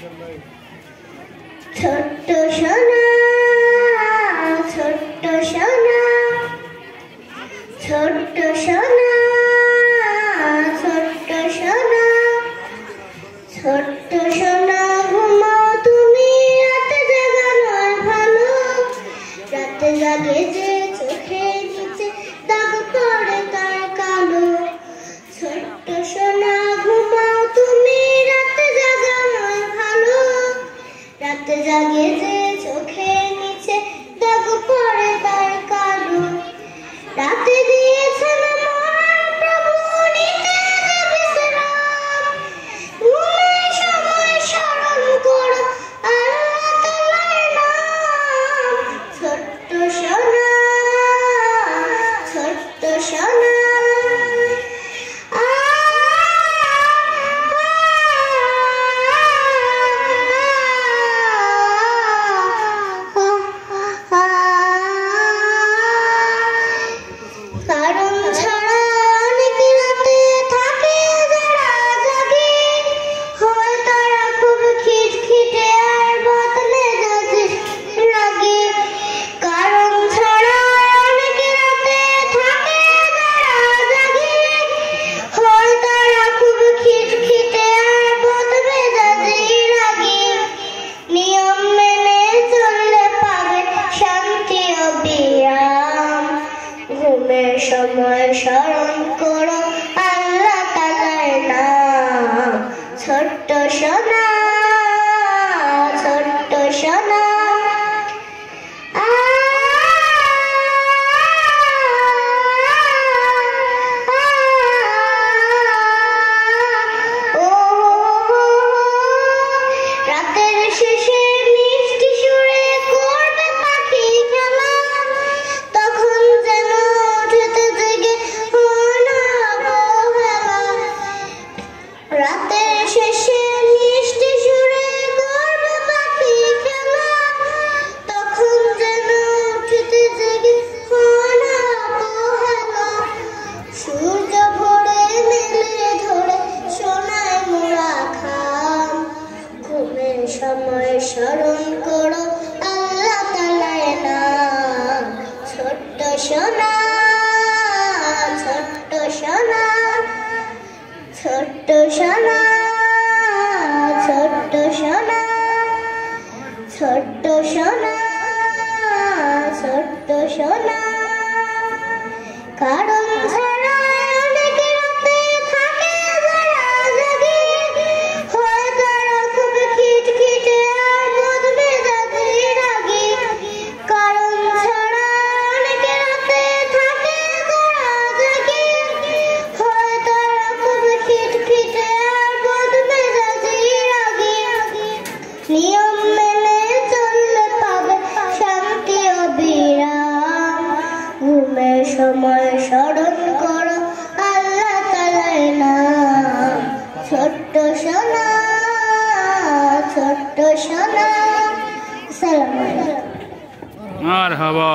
ছোট্ট সোনা, ছোট্ট সোনা, ছোট্ট সোনা, ছোট্ট সোনা, ছোট্ট সোনা ঘুমাও তুমি, রাতে জাগা নয় ভালো। রাতে জাগে যে চোখের নিচে দাগ পড়ে তার কালো। ছোট্ট সোনা ঘুমাও তুমি, রাতে জাগা নয় ভালো। রাতে জাগে যে চোখের নিচে দাগ পড়ে তার কালো। রাতে দিয়েছেন মহান প্রভু নিতে বিশ্রাম, ঘুমের সময় স্মরণ করো আল্লাহ তাআলার নাম। ছোট্ট সোনা, ছোট্ট সোনা, কারণ ছাড়া অনেক রাতে থাকে যারা জাগে, হয় তারা খুব খিটখিটে আর বদমেজাজি রাগে। কারণ ছাড়া অনেক রাতে থাকে যারা জাগে, হয় তারা খুব খিটখিটে আর বদমেজাজি রাগে। নিয়ম মেনে চললে পাবে শান্তি ও বিরাম, ঘুমের সময় স্মরণ করো আল্লাহ তাআলার নাম। ছোট্ট সোনা, ছোট্ট সোনা, রাতের শেষে মিষ্টি সুরে করবে পাখি খেলা, তখন যেন উঠতে জেগে মন অবহেলা। রাতের শেষে মিষ্টি সুরে করবে পাখি খেলা, তখন যেন উঠতে জেগে মন অবহেলা। সূর্য ভোরে মেলে ধরে সোনায় মোড়া খাম, ঘুমের সময় স্মরণ করো আল্লাহ তাআলার নাম। ছোট্ট সোনা, ছোট্ট সোনা, ছোট্ট সোনা, ছোট্ট সোনা, ছোট্ট সোনা, ছোট্ট সোনা। কারণ ছাড়া অনেক রাতে থাকে যারা জাগে, হয় তারা খুব খিটখিটে আর বদমেজাজি রাগে। কারণ ছাড়া অনেক রাতে থাকে যারা জাগে, হয় তারা খুব খিটখিটে আর বদমেজাজি রাগে। নিয়ম মেনে চললে পাবে শান্তি ও বিরাম, ঘুমের সময় স্মরণ করো আল্লাহ তাআলার নাম। ছোট্ট সোনা, ছোট্ট সোনা। আসসালামু আলাইকুম। মারহাবা।